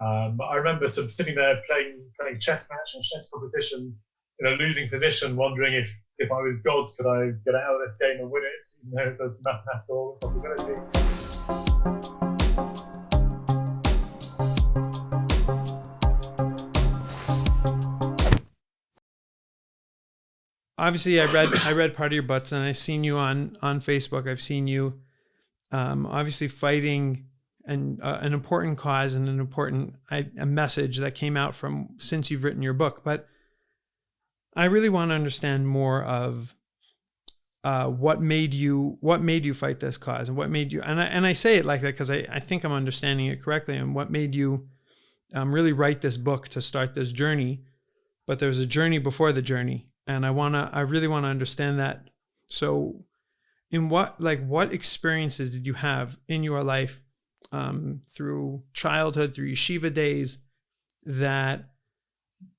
I remember sort of sitting there playing chess match and chess competition in a losing position, wondering if I was God, could I get out of this game and win it, even though it's a mathematical possibility. Obviously, I read part of your books, and I've seen you on Facebook. I've seen you obviously fighting an important cause and an important a message that came out from since you've written your book. But I really want to understand more of what made you fight this cause, and what made you, and I say it like that because I think I'm understanding it correctly, and what made you really write this book to start this journey. But there's a journey before the journey. And I really want to understand that. So in what experiences did you have in your life through childhood, through yeshiva days, that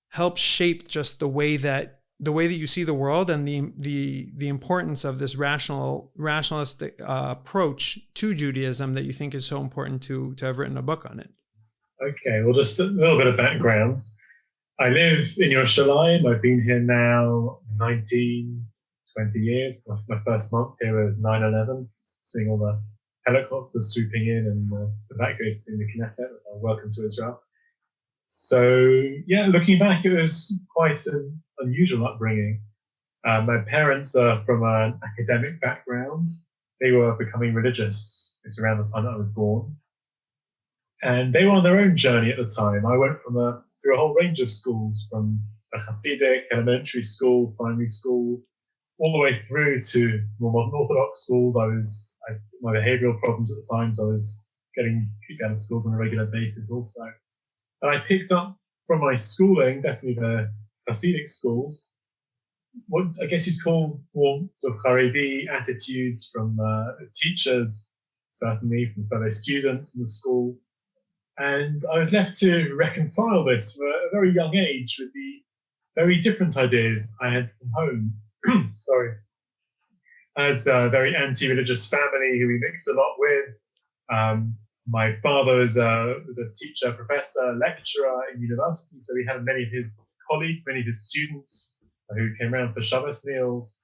helped shape just the way that you see the world, and the importance of this rationalistic approach to Judaism that you think is so important to have written a book on it? Okay, well, just a little bit of background. I live in Yerushalayim. I've been here now 19, 20 years. My first month here was 9/11, seeing all the helicopters swooping in and evacuating the Knesset. Welcome to Israel. So, yeah, looking back, it was quite an unusual upbringing. My parents are from an academic background. They were becoming religious. It's around the time that I was born. And they were on their own journey at the time. I went through a whole range of schools, from a Hasidic elementary school, primary school, all the way through to more modern Orthodox schools. I my behavioural problems at the time, so I was getting kicked out of schools on a regular basis also. And I picked up from my schooling, definitely the Hasidic schools, what I guess you'd call more sort of Haredi attitudes from teachers, certainly from fellow students in the school. And I was left to reconcile this from a very young age with the very different ideas I had from home. Sorry. I had a very anti-religious family who we mixed a lot with. My father was a teacher, professor, lecturer in university, so we had many of his colleagues, many of his students who came around for Shabbos meals.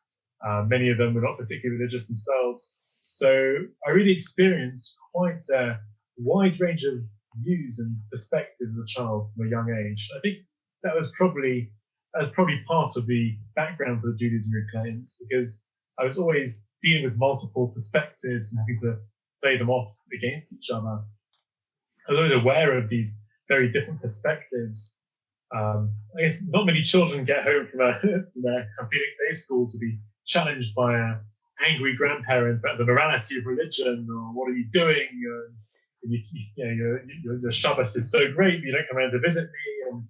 Many of them were not particularly religious themselves. So I really experienced quite a wide range of views and perspectives as a child from a young age. I think that was probably part of the background for the Judaism Reclaimed, because I was always dealing with multiple perspectives and having to play them off against each other. I was always aware of these very different perspectives. I guess not many children get home from their Hasidic day school to be challenged by angry grandparents about the morality of religion, or what are you doing? Your Shabbos is so great, but you don't come around to visit me. And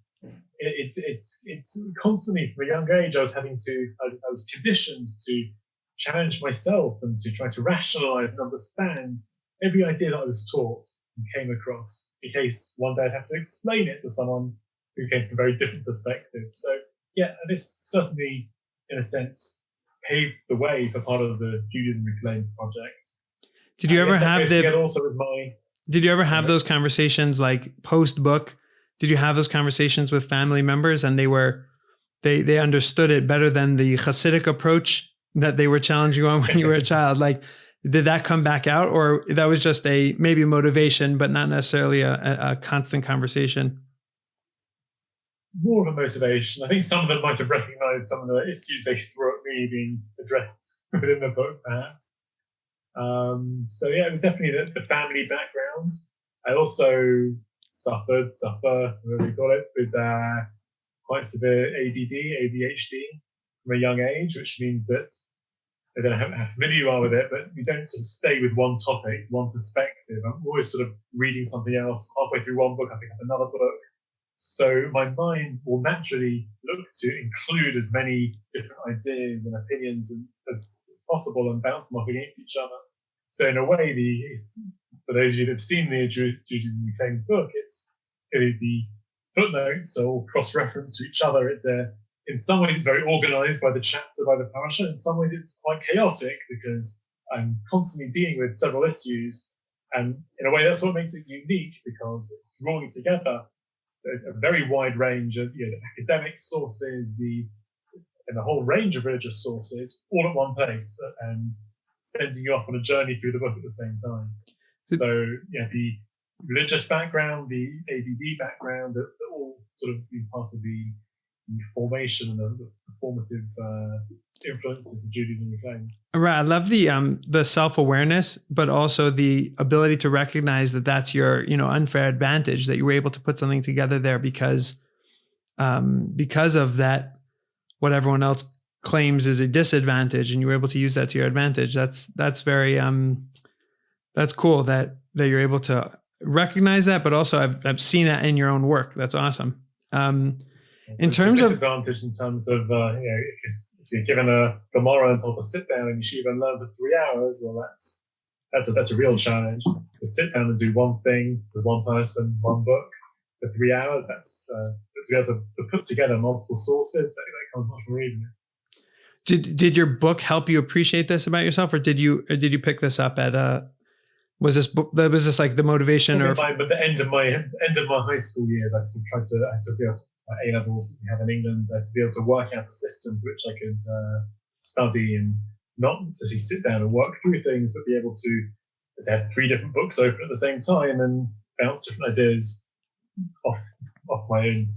it's constantly from a young age I was conditioned to challenge myself and to try to rationalize and understand every idea that I was taught and came across, in case one day I'd have to explain it to someone who came from a very different perspective. So yeah, this certainly, in a sense, paved the way for part of the Judaism Reclaimed project. Did you ever have Did you ever have those conversations, like post book? Did you have those conversations with family members, and they understood it better than the Hasidic approach that they were challenging you on when you were a child? Like, did that come back out, or that was just maybe a motivation, but not necessarily a constant conversation? More of a motivation. I think some of them might have recognized some of the issues they threw at me being addressed within the book, perhaps. So yeah, it was definitely the family background. I also suffer, whatever you call it, with quite severe ADHD from a young age, which means that I don't know how familiar you are with it, but you don't sort of stay with one topic, one perspective. I'm always sort of reading something else. Halfway through one book, I pick up another book. So my mind will naturally look to include as many different ideas and opinions as possible and bounce them off against each other. So in a way, for those of you that have seen the Judaism Reclaimed book, the footnotes are all cross-referenced to each other. In some ways, it's very organized by the chapter, by the parasha. In some ways, it's quite chaotic because I'm constantly dealing with several issues And in a way, that's what makes it unique, because it's drawing together a very wide range of academic sources, and a whole range of religious sources all at one place, and sending you off on a journey through the book at the same time. So the religious background, the ADD background, that all sort of be part of the formation and the formative influences of Judaism and claims. Right. I love the self-awareness, but also the ability to recognize that that's your, unfair advantage, that you were able to put something together there because of that, what everyone else claims is a disadvantage, and you were able to use that to your advantage. That's very, that's cool that you're able to recognize that, but also I've seen that in your own work. That's awesome. In terms of advantage, in terms of if you're given a Gemara and told to sit down in yeshiva and learn for 3 hours, well, that's a real challenge. To sit down and do one thing with one person, one book for 3 hours, that's to be able to put together multiple sources. That comes much more easily. Did your book help you appreciate this about yourself, or did you pick this up at was this like the motivation? But the end of my high school years, I sort of tried to be able to, A-levels we have in England, to be able to work out a system which I could study and not actually sit down and work through things, but be able to have 3 different books open at the same time and bounce different ideas off my own,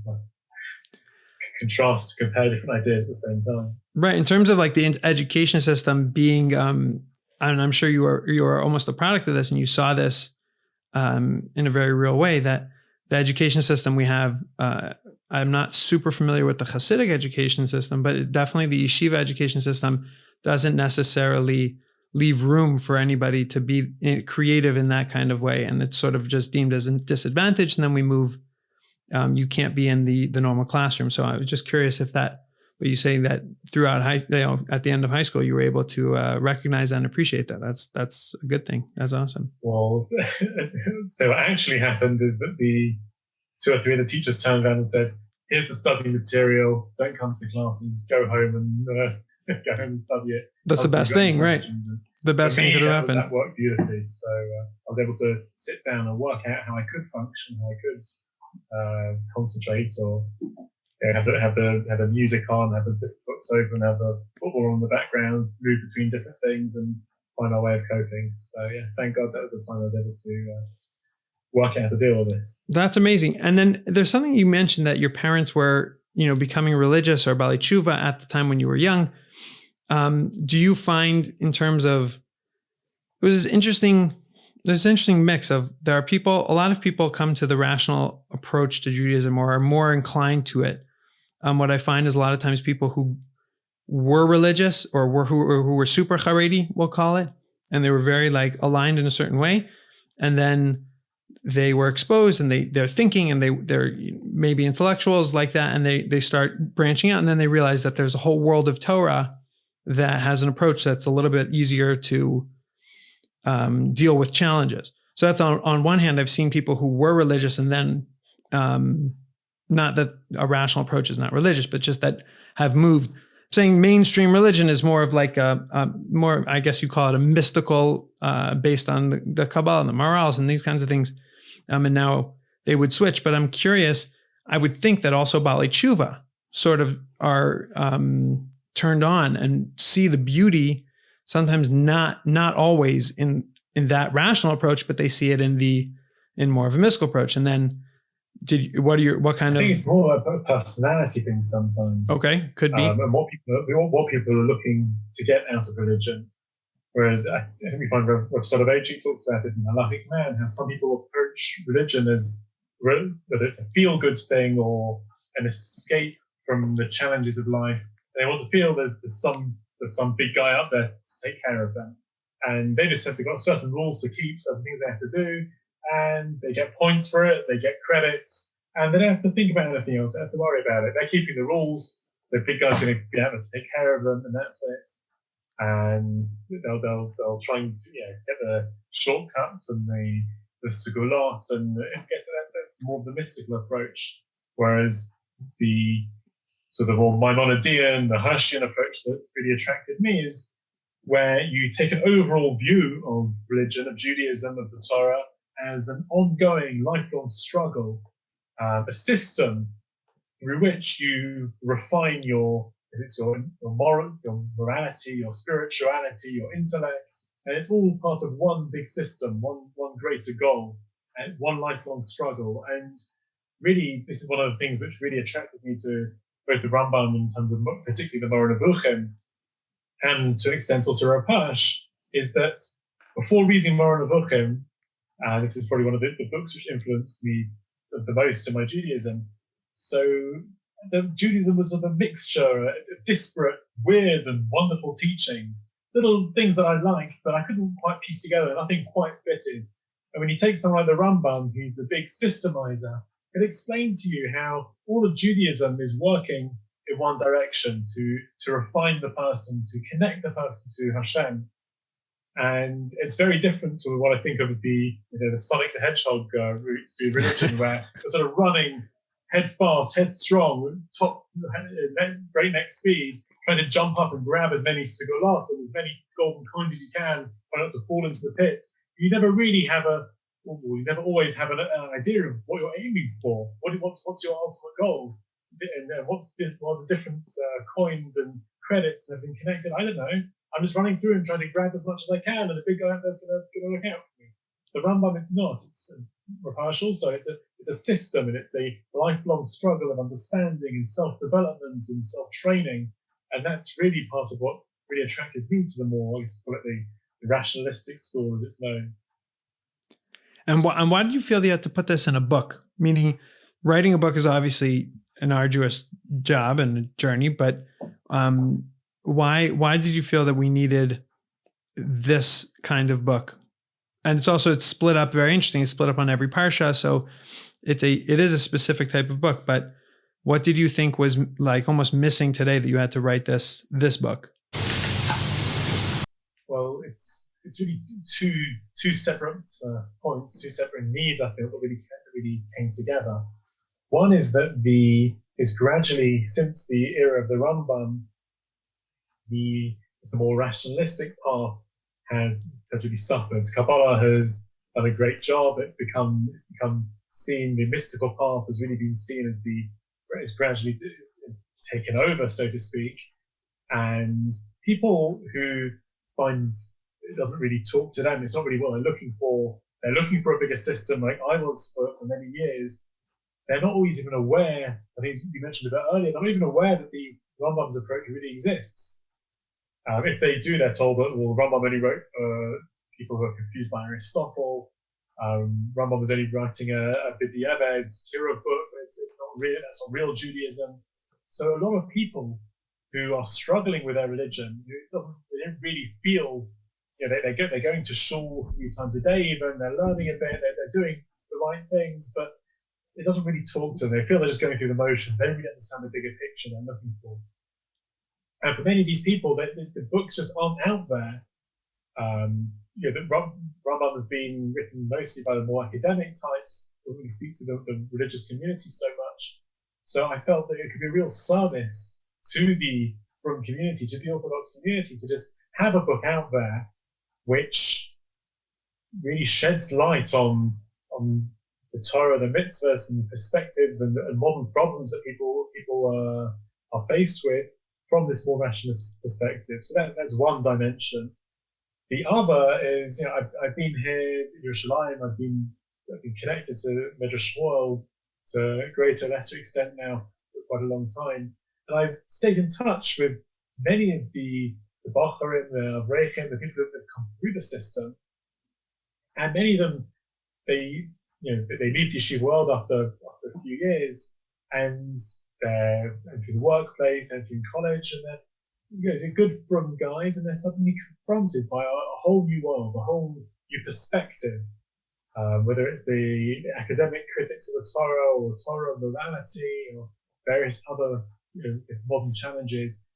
compare different ideas at the same time. Right. In terms of like the education system being, and I'm sure you are almost a product of this, and you saw this in a very real way, that the education system we have, I'm not super familiar with the Hasidic education system, but definitely the yeshiva education system doesn't necessarily leave room for anybody to be creative in that kind of way. And it's sort of just deemed as a disadvantage. And then we move, you can't be in the normal classroom. So I was just curious if that, but you saying that throughout at the end of high school, you were able to recognize and appreciate that. That's a good thing. That's awesome. Well, so what actually happened is that the 2 or 3 of the teachers turned around and said, "Here's the study material. Don't come to the classes. Go home and study it." That's the best thing, right? The best thing could have happened. That worked beautifully. So I was able to sit down and work out how I could function, how I could concentrate, or have the music on, have the books open, have the football on the background, move between different things, and find our way of coping. So thank God that was the time I was able to work out how to deal with this. That's amazing. And then there's something you mentioned, that your parents were, becoming religious or Bali Tshuva at the time when you were young. Do you find, in terms of, it was this interesting mix of, a lot of people come to the rational approach to Judaism or are more inclined to it. What I find is a lot of times people who were religious or who were super Haredi, we'll call it, and they were very aligned in a certain way. And then they were exposed and they're thinking and they're maybe intellectuals like that. And they start branching out, and then they realize that there's a whole world of Torah that has an approach that's a little bit easier to deal with challenges. So that's on one hand, I've seen people who were religious and then, not that a rational approach is not religious, but just that have moved. Saying mainstream religion is more of more, I guess you call it a mystical, based on the Kabbalah and the morals and these kinds of things. And now they would switch. But I'm curious, I would think that also Bali Tshuva sort of are turned on and see the beauty, sometimes not always in that rational approach, but they see it in more of a mystical approach. And then I think it's more of a personality thing sometimes. Okay, could be. And what people are looking to get out of religion. Whereas I think we find Rav Soloveitchik talks about it in Halachic Man, how some people approach religion as whether it's a feel-good thing or an escape from the challenges of life. They want to feel there's some big guy up there to take care of them, and they've got certain rules to keep, certain things they have to do, and they get points for it, they get credits, and they don't have to think about anything else. They don't have to worry about it. They're keeping the rules. The big guy's going to be able to take care of them, and that's it. And they'll try and get the shortcuts and the segulot, and that's more of the mystical approach. Whereas the sort of more Maimonidean, the Hirschian approach that really attracted me is where you take an overall view of religion, of Judaism, of the Torah, as an ongoing, lifelong struggle, a system through which you refine your morality, your spirituality, your intellect, and it's all part of one big system, one greater goal, and one lifelong struggle. And really, this is one of the things which really attracted me to both the Rambam in terms of particularly the Moreh Nevuchim, and to an extent also Rapash, is that before reading Moreh Nevuchim, this is probably one of the books which influenced me the most in my Judaism. So Judaism was sort of a mixture, disparate, weird and wonderful teachings, little things that I liked that I couldn't quite piece together, nothing quite fitted. And when you take someone like the Rambam, who's a big systemizer, it explains to you how all of Judaism is working in one direction to refine the person, to connect the person to Hashem. And it's very different to what I think of as the Sonic the Hedgehog routes to religion, where you're sort of running head fast, head strong, top breakneck speed, trying to jump up and grab as many segulat and as many golden coins as you can, trying not to fall into the pit. You never really have you never always have an idea of what you're aiming for. What's your ultimate goal? And what the different coins and credits have been connected? I don't know. I'm just running through and trying to grab as much as I can, and the big guy out there's going to look out for me. The Rambam, it's not. It's Rapash also. It's a system, and it's a lifelong struggle of understanding and self-development and self-training, and that's really part of what really attracted me to the more, I guess, call it the rationalistic school as it's known. And why did you feel that you had to put this in a book? Meaning, writing a book is obviously an arduous job and a journey, but why did you feel that we needed this kind of book? And it's split up, very interesting. It's split up on every parsha, so it is a specific type of book. But what did you think was like almost missing today that you had to write this book? Well, it's really two separate points, two separate needs. I feel that really came together. One is that is gradually, since the era of the Rambam, the more rationalistic path has really suffered. Kabbalah has done a great job. It's become seen. The mystical path has really been seen as it's gradually taken over, so to speak. And people who find it doesn't really talk to them, it's not really what they're looking for. They're looking for a bigger system, like I was for many years. They're not always even aware. I think you mentioned a bit earlier. They're not even aware that the Rambam's approach really exists. If they do, they're told that Rambam only wrote for people who are confused by Aristotle. Rambam was only writing a efVZPbIGISqjVKwbKCGI book. It's not real. That's not real Judaism. So a lot of people who are struggling with their religion, they don't really feel. They're going to shul 3 times a day, even they're learning a bit. They're doing the right things, but it doesn't really talk to them. They feel they're just going through the motions. They don't really understand the bigger picture they're looking for. And for many of these people, the books just aren't out there. The Rambam has been written mostly by the more academic types, doesn't really speak to the religious community so much. So I felt that it could be a real service to the Frum community, to the Orthodox community, to just have a book out there which really sheds light on the Torah, the mitzvahs, and perspectives and modern problems that people are faced with from this more rationalist perspective. So that's one dimension. The other is, I've been here in Yerushalayim. I've been connected to Medrash Shmuel to a greater, lesser extent now for quite a long time, and I've stayed in touch with many of the Bacharim, the Avrechim, the people that have come through the system, and many of them they leave the yeshiva world after a few years, and they're entering the workplace, entering college, and they're good from guys, and they're suddenly confronted by a whole new world, a whole new perspective, whether it's the academic critics of the Torah or Torah morality or various other modern challenges,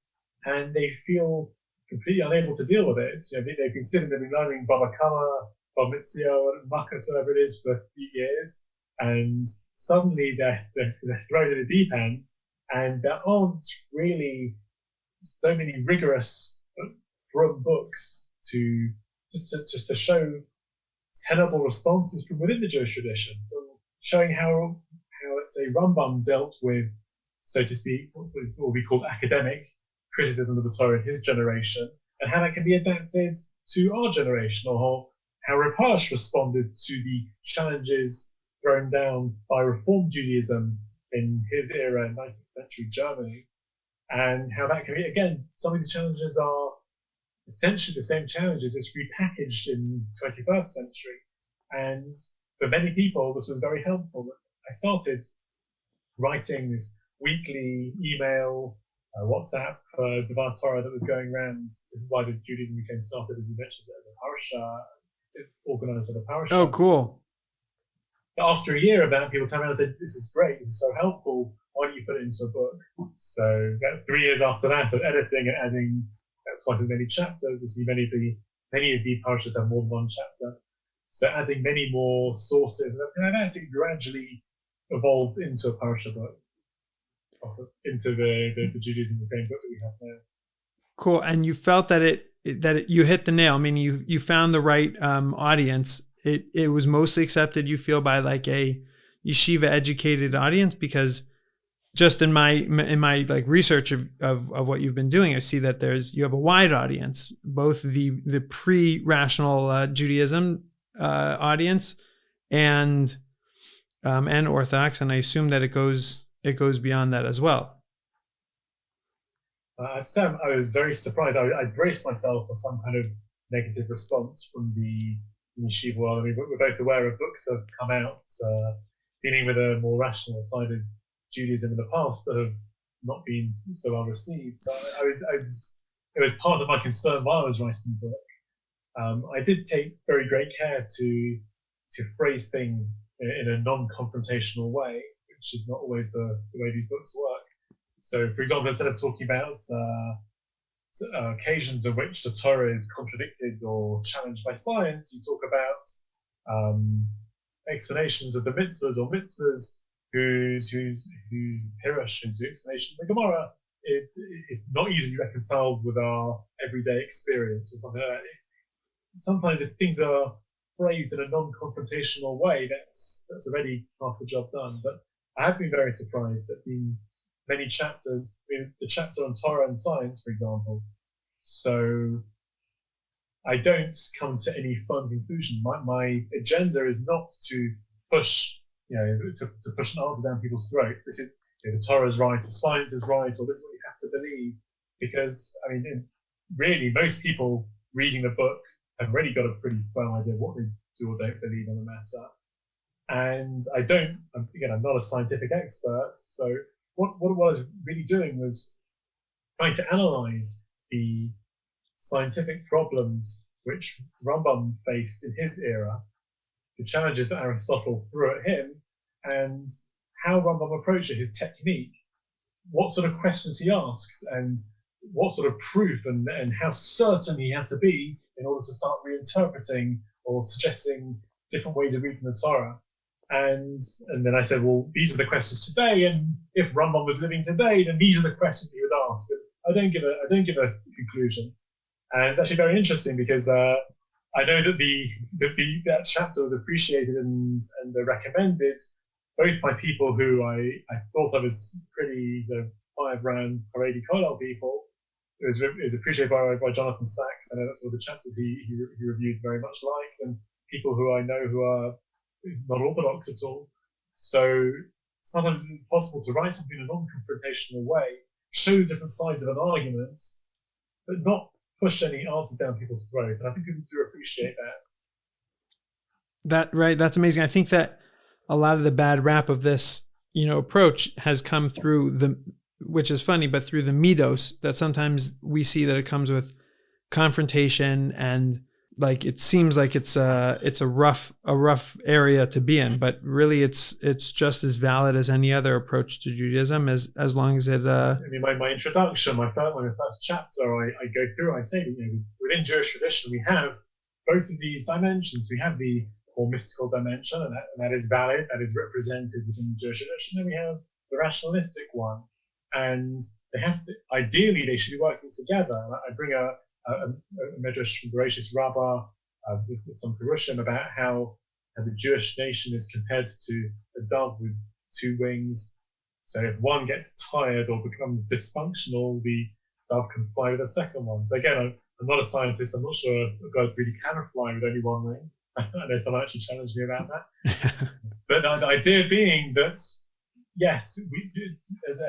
and they feel completely unable to deal with it. They've been learning Baba Kama, Bar Mitzvah, Makkos, whatever it is, for a few years, and suddenly they're thrown in a deep end, and there aren't really so many rigorous from books to just to show tenable responses from within the Jewish tradition, showing how let's say Rambam dealt with, so to speak, what we call academic criticism of the Torah in his generation, and how that can be adapted to our generation, or how Rav Hirsch responded to the challenges thrown down by Reform Judaism in his era in 19th century Germany, and how that can be, again, some of these challenges are essentially the same challenges, it's repackaged in 21st century. And for many people, this was very helpful. I started writing this weekly email, WhatsApp Devar Torah that was going around. This is why the Judaism became started, as you mentioned, as a parasha. It's organized for the parasha. Oh, cool. But after a year of that, people turned around and said, this is great, this is so helpful, why don't you put it into a book? So 3 years after that, of editing and adding twice as many chapters, you see many of the parashas have more than one chapter. So adding many more sources, and that gradually evolved into a parasha book, also into the Judaism the same book that we have now. Cool. And you felt that you hit the nail. I mean, you found the right audience. It was mostly accepted, you feel, by like a yeshiva educated audience, because just in my like research of what you've been doing, I see that you have a wide audience, both the pre-rational Judaism audience and Orthodox, and I assume that it goes beyond that as well. I was very surprised. I braced myself for some kind of negative response from the yeshiva world. I mean, we're both aware of books that have come out dealing with a more rational side of Judaism in the past that have not been so well received. So it was part of my concern while I was writing the book. I did take very great care to phrase things in a non-confrontational way, which is not always the way these books work. So, for example, instead of talking about occasions in which the Torah is contradicted or challenged by science, you talk about explanations of the mitzvahs or mitzvahs whose pirush, whose explanation of the Gemara, it's not easily reconciled with our everyday experience or something like that. Sometimes if things are phrased in a non-confrontational way, that's already half the job done. But I have been very surprised that the many chapters, the chapter on Torah and science, for example. So I don't come to any firm conclusion. My agenda is not to push, to push an answer down people's throat. This is the Torah is right, or science is right, or this is what you have to believe. Because I mean, really, most people reading the book have already got a pretty firm idea of what they do or don't believe on the matter. And I'm not a scientific expert, so what I was really doing was trying to analyze the scientific problems which Rambam faced in his era, the challenges that Aristotle threw at him, and how Rambam approached it, his technique, what sort of questions he asked, and what sort of proof and how certain he had to be in order to start reinterpreting or suggesting different ways of reading the Torah. And then I said, well, these are the questions today, and if Rambam was living today, then these are the questions he would ask. And I don't give a conclusion. And it's actually very interesting because I know that that chapter was appreciated and recommended both by people who I thought of as pretty firebrand Haredi Kollel people. It was appreciated by Jonathan Sachs. I know that's one of the chapters he reviewed very much liked, and people who I know who are not orthodox at all. So sometimes it's possible to write something in a non-confrontational way, show different sides of an argument, but not push any answers down people's throats. And I think people do appreciate that. That's amazing. I think that a lot of the bad rap of this, approach has come through which is funny, but through the midos, that sometimes we see that it comes with confrontation, and like it seems like it's a rough area to be in, but really it's just as valid as any other approach to Judaism, as long as it. I mean, my introduction, my first chapter, I go through. I say that within Jewish tradition we have both of these dimensions. We have the more mystical dimension, and that is valid, that is represented within the Jewish tradition. Then we have the rationalistic one, and ideally they should be working together. I bring a a Medrash Bereshis Rabbah, with some Perushim about how the Jewish nation is compared to a dove with two wings. So if one gets tired or becomes dysfunctional, the dove can fly with a second one. So again, I'm not a scientist. I'm not sure a bird really can fly with only one wing. I know someone actually challenged me about that. But the idea being that, yes,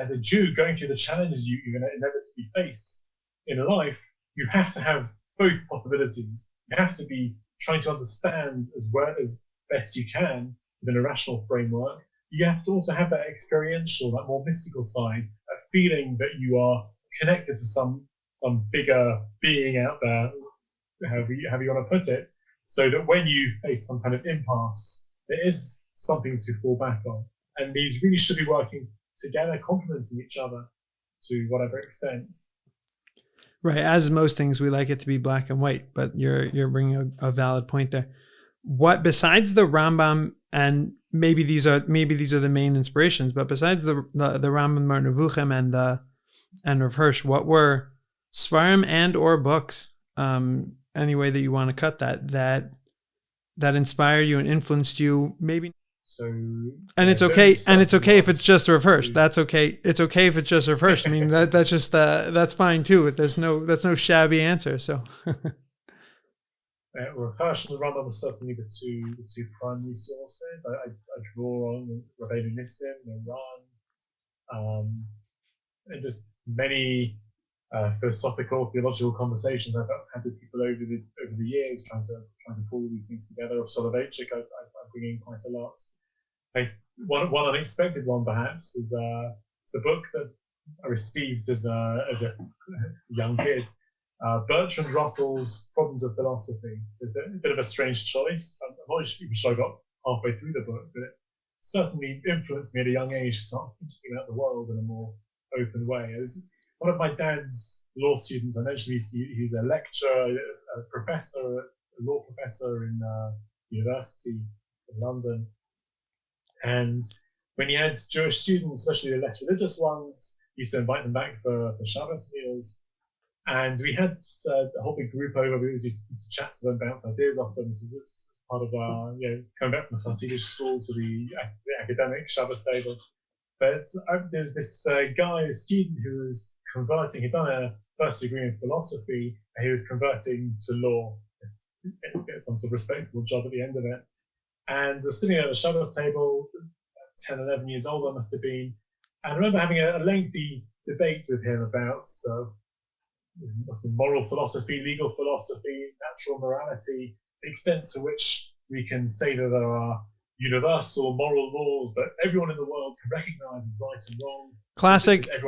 as a Jew going through the challenges you're going to inevitably face in life, you have to have both possibilities. You have to be trying to understand as well as best you can within a rational framework. You have to also have that experiential, that more mystical side, that feeling that you are connected to some bigger being out there, however you want to put it, so that when you face some kind of impasse, there is something to fall back on. And these really should be working together, complementing each other to whatever extent. Right. As most things, we like it to be black and white, but you're bringing a valid point there. What, besides the Rambam, and maybe these are the main inspirations, but besides the Rambam Mar Nevuchim and Rav Hirsch, what were Svarim and or books, any way that you want to cut that inspired you and influenced you, maybe? So, and it's okay, if it's just Rav Hirsch. That's okay. It's okay if it's just Rav Hirsch. I mean, that's just that's fine too. That's no shabby answer. So. Rav Hirsch and the Rambam are certainly the two primary sources. I draw on Rabbeinu Nissim and Ran, and just many philosophical, theological conversations I've had with people over the years, trying to pull these things together. Of Soloveitchik, I bring in quite a lot. One unexpected one, perhaps, is it's a book that I received as a young kid. Bertrand Russell's Problems of Philosophy. It's a bit of a strange choice. I'm not even sure I got halfway through the book, but it certainly influenced me at a young age to start thinking about the world in a more open way. As one of my dad's law students, I mentioned he's a lecturer, a professor, a law professor in university in London. And when he had Jewish students, especially the less religious ones, he used to invite them back for Shabbos meals. And we had a whole big group over. We used to chat to them, bounce ideas off them. So it's part of coming back from the Hasidic school to the academic Shabbos table. But there's this guy, a student, who was converting. He'd done a first degree in philosophy, and he was converting to law to get some sort of respectable job at the end of it. And I was sitting at the Shabbos table, 10, 11 years old I must have been. And I remember having a lengthy debate with him about moral philosophy, legal philosophy, natural morality, the extent to which we can say that there are universal moral laws that everyone in the world can recognize as right and wrong.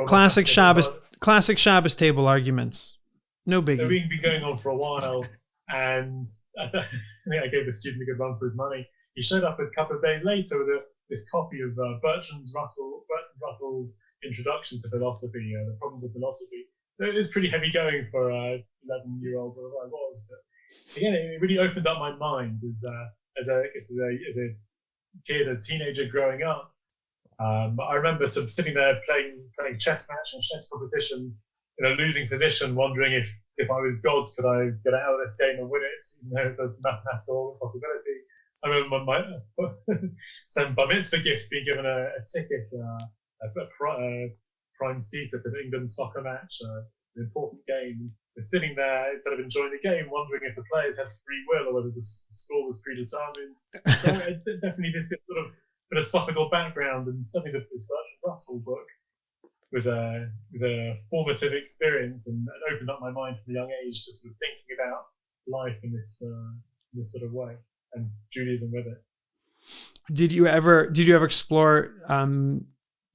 Classic Shabbos table arguments. No biggie. They've been going on for a while, and I think I gave the student a good run for his money. He showed up a couple of days later with this copy of Bertrand Russell's Introduction to Philosophy, The Problems of Philosophy. It was pretty heavy going for a 11-year-old, whatever I was. But again, it really opened up my mind as a kid, a teenager growing up. I remember sort of sitting there playing chess match and chess competition in a losing position, wondering if I was God, could I get out of this game and win it? Even though it's a mathematical possibility. I remember my bar mitzvah gift being given a ticket, a prime seat at an England soccer match, an important game. They're sitting there instead of enjoying the game, wondering if the players had free will or whether the score was predetermined. So definitely this sort of philosophical background, and certainly this Bertrand Russell book was a formative experience and opened up my mind from a young age to sort of thinking about life in this sort of way, and Judaism with it. Did you ever explore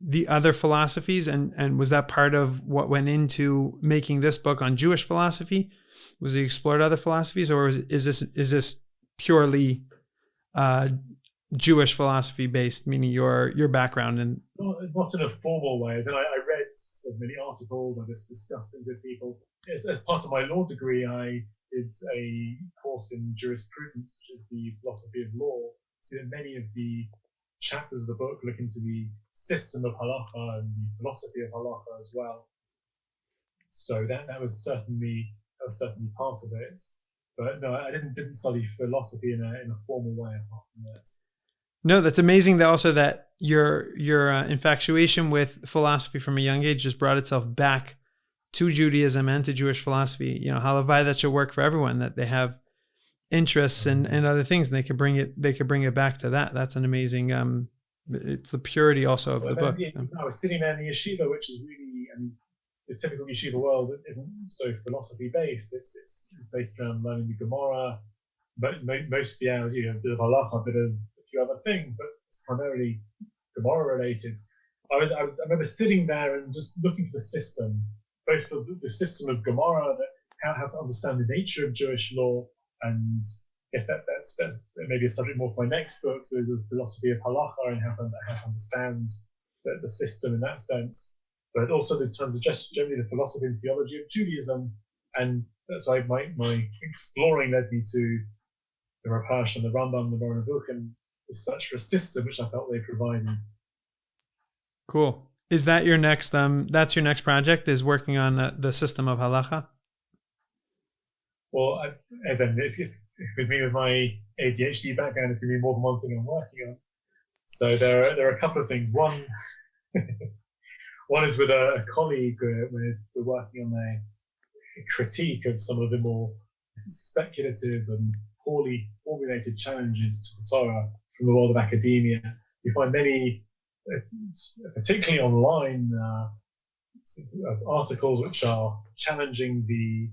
the other philosophies, and was that part of what went into making this book on Jewish philosophy? Was you explored other philosophies, or is this purely Jewish philosophy based, meaning your background? And not in a formal way. As in, I read so many articles, I just discussed things with people. As part of my law degree, I did a course in jurisprudence, which is the philosophy of law. So many of the chapters of the book look into the system of halacha and the philosophy of halacha as well. So that was certainly was certainly part of it. But no, I didn't study philosophy in a formal way apart from that. No, that's amazing. That also that your infatuation with philosophy from a young age just brought itself back to Judaism and to Jewish philosophy. Halavai, that should work for everyone, that they have interests and other things, and they could bring it back to that. That's an amazing. It's the purity also of the book. I was sitting there in the yeshiva, which is really, the typical yeshiva world isn't so philosophy based. It's based around learning the Gemara, but most of the hours, a bit of halacha, a bit of a few other things, but it's primarily Gemara related. I remember sitting there and just looking for the system, both for the system of Gemara, how to understand the nature of Jewish law, and I guess that's maybe a subject more for my next book, so the philosophy of halacha and how to understand the system in that sense, but also in terms of just generally the philosophy and theology of Judaism, and that's why my exploring led me to the Rapash and the Rambam, the Moreh Nevuchim, as such for a system which I felt they provided. Cool. Is that your next? That's your next project? Is working on the system of halacha? Well, it's with me with my ADHD background, it's going to be more than one thing I'm working on. So there are a couple of things. One is with a colleague. We're working on a critique of some of the more speculative and poorly formulated challenges to the Torah from the world of academia. We find many, particularly online, articles which are challenging the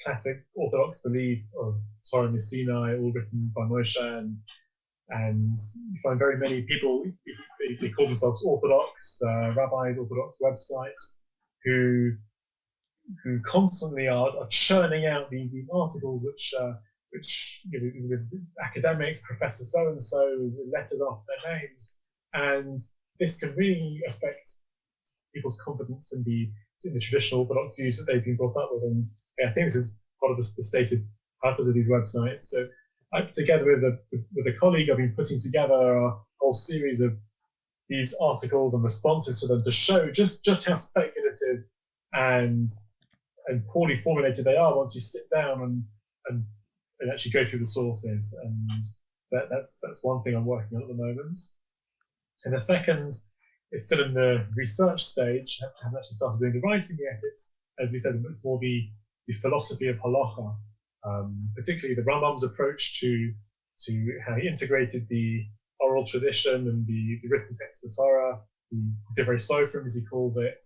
classic Orthodox belief of Torah Sinai, all written by Moshe, and you find very many people, they call themselves Orthodox, rabbis, Orthodox websites, who constantly are churning out these articles which academics, Professor so-and-so, with letters after their names, and this can really affect people's confidence in the traditional Orthodox views that they've been brought up with. And I think this is part of the stated purpose of these websites. So together with a colleague, I've been putting together a whole series of these articles and responses to them to show just how speculative and poorly formulated they are once you sit down and actually go through the sources. And that's one thing I'm working on at the moment. And the second, it's still in the research stage. I haven't actually started doing the writing yet. It's, as we said, it's more the philosophy of halacha, particularly the Rambam's approach to how he integrated the oral tradition and the written text of the Torah, the divrei sofrim as he calls it,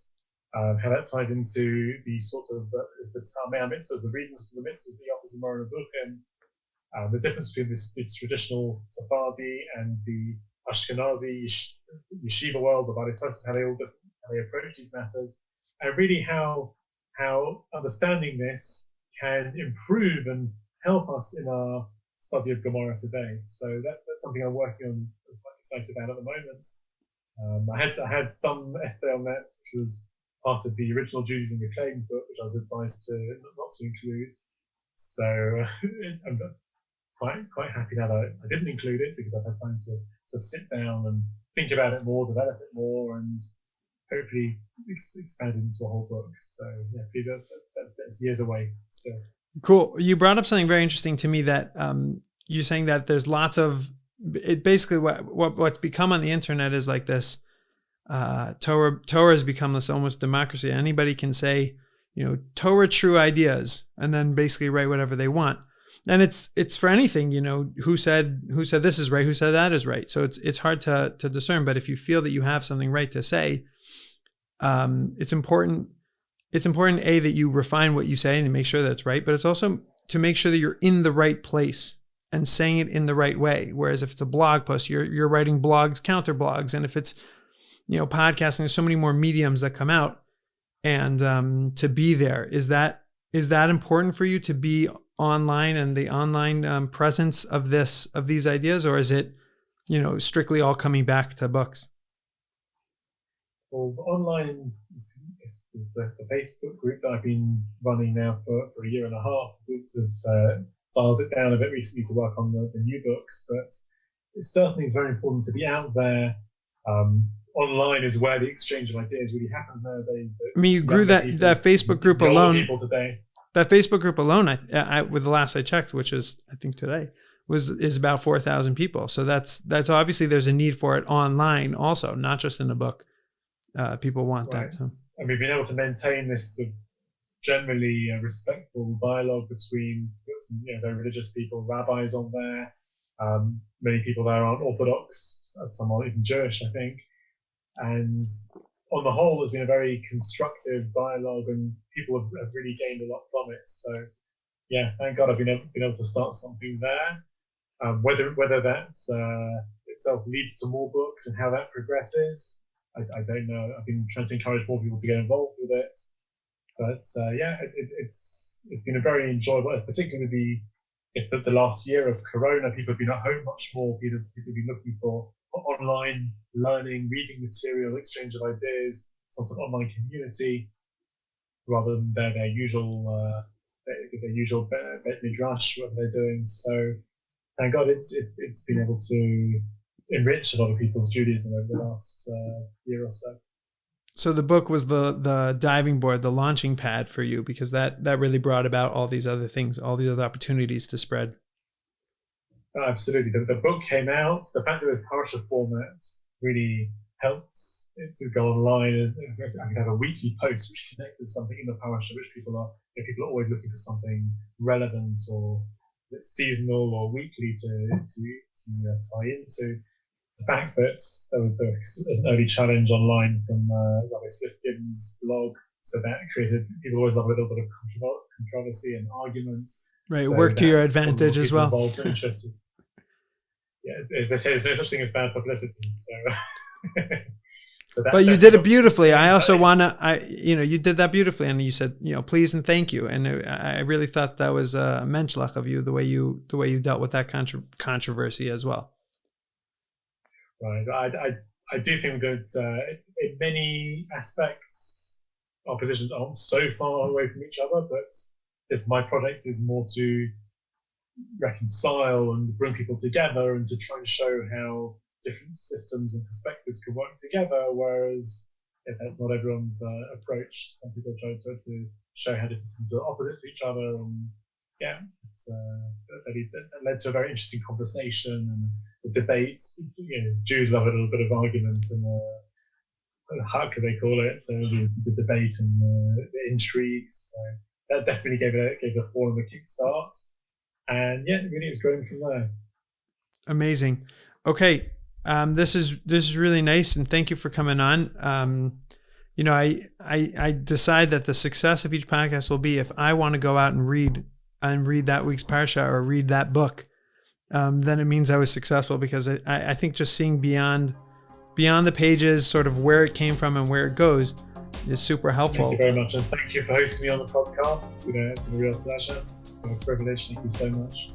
how that ties into the sort of the Tamei mitzvahs, the reasons for the mitzvahs that he offers in Moreh Nevuchim, the difference between this traditional Sephardi and the Ashkenazi yeshiva world, the Baalei how they approach these matters, and really how understanding this can improve and help us in our study of Gemara today. So that's something I'm working on, I'm quite excited about at the moment. I had some essay on that, which was part of the original Judaism Reclaimed book, which I was advised not to include. So I'm quite happy now that I didn't include it, because I've had time to sort of sit down and think about it more, develop it more, and hopefully expand it into a whole book. So yeah, that's years away still. Cool. You brought up something very interesting to me, that you're saying that there's lots of it. Basically, what's become on the internet is like this. Torah has become this almost democracy. Anybody can say, Torah true ideas, and then basically write whatever they want. And it's for anything, who said this is right, who said that is right. So it's hard to discern. But if you feel that you have something right to say, it's important. It's important, A, that you refine what you say and make sure that it's right, but it's also to make sure that you're in the right place and saying it in the right way. Whereas if it's a blog post, you're writing blogs, counter blogs. And if it's, podcasting, there's so many more mediums that come out, and to be there. Is that important for you to be online and the online presence of these ideas, or is it, strictly all coming back to books? Well, online is the Facebook group that I've been running now for a year and a half. Groups have dialed it down a bit recently to work on the new books, but it certainly is very important to be out there. Online is where the exchange of ideas really happens nowadays. I mean, you grew that Facebook group alone. People today. That Facebook group alone, I with the last I checked, which is I think today, is about 4,000 people. So that's obviously there's a need for it online also, not just in a book. People want Right. that. So. And we've been able to maintain this sort of generally respectful dialogue between very religious people, rabbis on there. Many people there aren't Orthodox, some are even Jewish, I think. And on the whole, there's been a very constructive dialogue, and people have really gained a lot from it. So, yeah, thank God I've been able to start something there. Whether that itself leads to more books and how that progresses, I don't know. I've been trying to encourage more people to get involved with it. But it's been a very enjoyable, particularly the last year of Corona. People have been at home much more. People have been looking for online learning, reading material, exchange of ideas, some sort of online community, rather than their usual bet midrash, whatever they're doing. So thank God it's been able to enrich a lot of people's Judaism over the last year or so. So the book was the diving board, the launching pad for you, because that really brought about all these other things, all these other opportunities to spread. Absolutely. The book came out. The fact that it was parasha format really helped it to go online. I could have a weekly post which connected something in the parasha, which people are always looking for something relevant or seasonal or weekly to tie into. The fact that there was an early challenge online from Rabbi Phillips' blog, so that created, people always love a little bit of controversy and argument. Right, so work to your advantage as well. Interested. Yeah, as they say, there's no such thing as bad publicity. So but you did it beautifully. I also you did that beautifully, and you said, please and thank you. And I really thought that was a menschlich of you, the way you dealt with that controversy as well. Right. I do think that in many aspects, our positions aren't so far away from each other, but my project is more to reconcile and bring people together and to try and show how different systems and perspectives can work together, whereas that's not everyone's approach. Some people try to show how different systems are opposite to each other, and that led to a very interesting conversation and the debates. Jews love a little bit of argument and how could they call it? So the debate and the intrigue. So that definitely gave the forum a kickstart, and really it's grown from there. Amazing. Okay, this is really nice, and thank you for coming on. I decide that the success of each podcast will be if I want to go out and read that week's parsha or read that book. Then it means I was successful, because I think just seeing beyond the pages, sort of where it came from and where it goes, is super helpful. Thank you very much, and thank you for hosting me on the podcast. It's been a real pleasure, a privilege. Thank you so much.